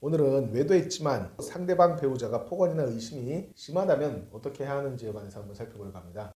오늘은 외도했지만 상대방 배우자가 폭언이나 의심이 심하다면 어떻게 해야 하는지에 관해서 한번 살펴보려고 합니다.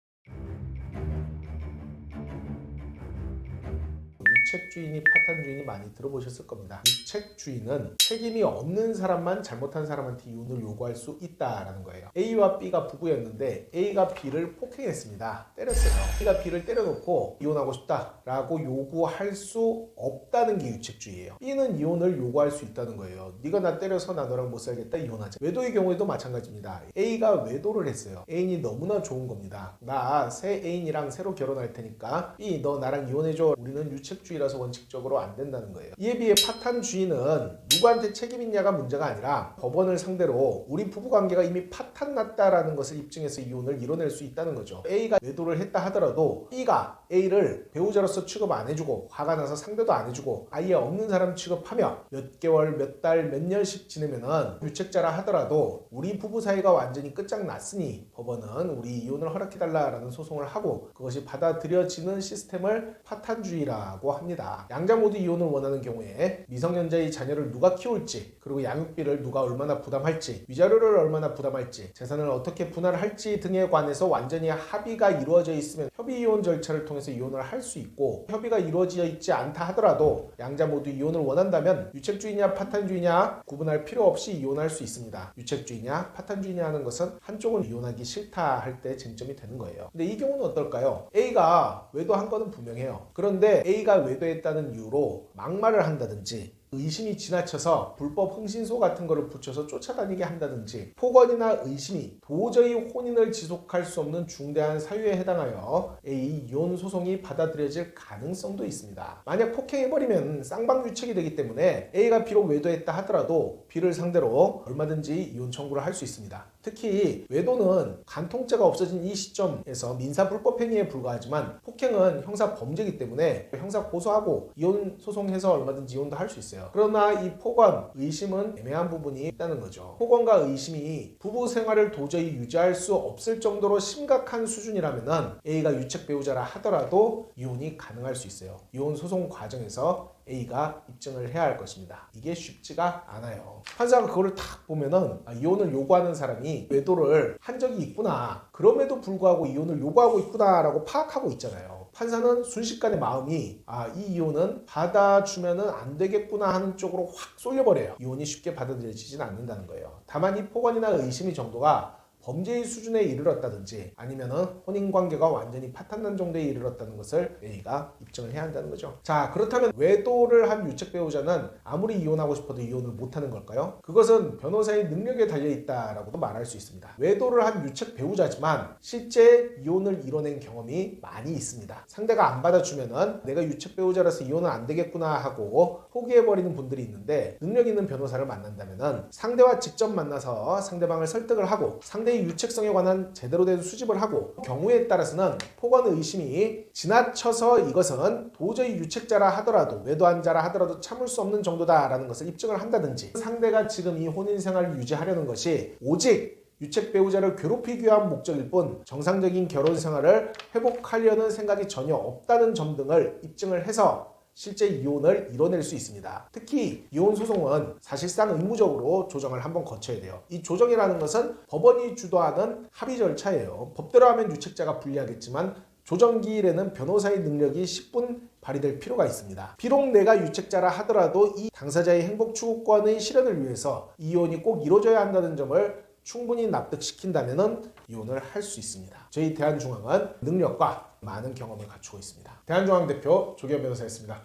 유책주의니 파탄주의니 많이 들어보셨을 겁니다. 유책주의는 책임이 없는 사람만 잘못한 사람한테 이혼을 요구할 수 있다라는 거예요. A와 B가 부부였는데 A가 B를 폭행했습니다. 때렸어요. B가 B를 때려놓고 이혼하고 싶다라고 요구할 수 없다는 게 유책주의예요. B는 이혼을 요구할 수 있다는 거예요. 네가 나 때려서 나 너랑 못 살겠다, 이혼하자. 외도의 경우에도 마찬가지입니다. A가 외도를 했어요. 애인이 너무나 좋은 겁니다. 나 새 애인이랑 새로 결혼할 테니까 B 너 나랑 이혼해줘. 우리는 유책주의라서 원칙적으로 안 된다는 거예요. 이에 비해 파탄주의는 누구한테 책임 있냐가 문제가 아니라 법원을 상대로 우리 부부관계가 이미 파탄났다라는 것을 입증해서 이혼을 이뤄낼 수 있다는 거죠. A가 외도를 했다 하더라도 B가 A를 배우자로서 취급 안 해주고 화가 나서 상대도 안 해주고 아예 없는 사람 취급하며 몇 개월, 몇 달, 몇 년씩 지내면은 유책자라 하더라도 우리 부부 사이가 완전히 끝장났으니 법원은 우리 이혼을 허락해달라라는 소송을 하고 그것이 받아들여지는 시스템을 파탄주의라고 합니다. 양자 모두 이혼을 원하는 경우에 미성년자의 자녀를 누가 키울지, 그리고 양육비를 누가 얼마나 부담할지, 위자료를 얼마나 부담할지, 재산을 어떻게 분할할지 등에 관해서 완전히 합의가 이루어져 있으면 협의 이혼 절차를 통해서 이혼을 할 수 있고, 협의가 이루어져 있지 않다 하더라도 양자 모두 이혼을 원한다면 유책주의냐 파탄주의냐 구분할 필요 없이 이혼할 수 있습니다. 유책주의냐 파탄주의냐 하는 것은 한쪽은 이혼하기 싫다 할 때 쟁점이 되는 거예요. 근데 이 경우는 어떨까요? A가 외도한 거는 분명해요. 그런데 A가 외도했다는 이유로 막말을 한다든지 의심이 지나쳐서 불법 흥신소 같은 거를 붙여서 쫓아다니게 한다든지 폭언이나 의심이 도저히 혼인을 지속할 수 없는 중대한 사유에 해당하여 A 이혼 소송이 받아들여질 가능성도 있습니다. 만약 폭행해버리면 쌍방유책이 되기 때문에 A가 비록 외도했다 하더라도 B를 상대로 얼마든지 이혼 청구를 할 수 있습니다. 특히 외도는 간통죄가 없어진 이 시점에서 민사 불법 행위에 불과하지만 폭행은 형사 범죄이기 때문에 형사 고소하고 이혼 소송해서 얼마든지 이혼도 할 수 있어요. 그러나 이 폭언, 의심은 애매한 부분이 있다는 거죠. 폭언과 의심이 부부 생활을 도저히 유지할 수 없을 정도로 심각한 수준이라면 A가 유책 배우자라 하더라도 이혼이 가능할 수 있어요. 이혼 소송 과정에서 A가 입증을 해야 할 것입니다. 이게 쉽지가 않아요. 판사가 그거를 딱 보면은 이혼을 요구하는 사람이 외도를 한 적이 있구나, 그럼에도 불구하고 이혼을 요구하고 있구나 라고 파악하고 있잖아요. 판사는 순식간에 마음이 이 이혼은 받아주면은 안 되겠구나 하는 쪽으로 확 쏠려버려요. 이혼이 쉽게 받아들여지진 않는다는 거예요. 다만 이 폭언이나 의심의 정도가 범죄의 수준에 이르렀다든지 아니면은 혼인관계가 완전히 파탄난 정도에 이르렀다는 것을 A가 입증을 해야 한다는 거죠. 자, 그렇다면 외도를 한 유책 배우자는 아무리 이혼하고 싶어도 이혼을 못하는 걸까요? 그것은 변호사의 능력에 달려있다라고도 말할 수 있습니다. 외도를 한 유책 배우자지만 실제 이혼을 이뤄낸 경험이 많이 있습니다. 상대가 안 받아주면은 내가 유책 배우자라서 이혼은 안 되겠구나 하고 포기해버리는 분들이 있는데, 능력 있는 변호사를 만난다면은 상대와 직접 만나서 상대방을 설득을 하고 상대의 유책성에 관한 제대로 된 수집을 하고, 경우에 따라서는 폭언 의심이 지나쳐서 이것은 도저히 유책자라 하더라도 외도한 자라 하더라도 참을 수 없는 정도다라는 것을 입증을 한다든지, 상대가 지금 이 혼인 생활을 유지하려는 것이 오직 유책 배우자를 괴롭히기 위한 목적일 뿐 정상적인 결혼 생활을 회복하려는 생각이 전혀 없다는 점 등을 입증을 해서 실제 이혼을 이뤄낼 수 있습니다. 특히 이혼 소송은 사실상 의무적으로 조정을 한번 거쳐야 돼요. 이 조정이라는 것은 법원이 주도하는 합의 절차예요. 법대로 하면 유책자가 불리하겠지만 조정기일에는 변호사의 능력이 10분 발휘될 필요가 있습니다. 비록 내가 유책자라 하더라도 이 당사자의 행복 추구권의 실현을 위해서 이혼이 꼭 이루어져야 한다는 점을 충분히 납득시킨다면 이혼을 할 수 있습니다. 저희 대한중앙은 능력과 많은 경험을 갖추고 있습니다. 대한중앙 대표 조기현 변호사였습니다.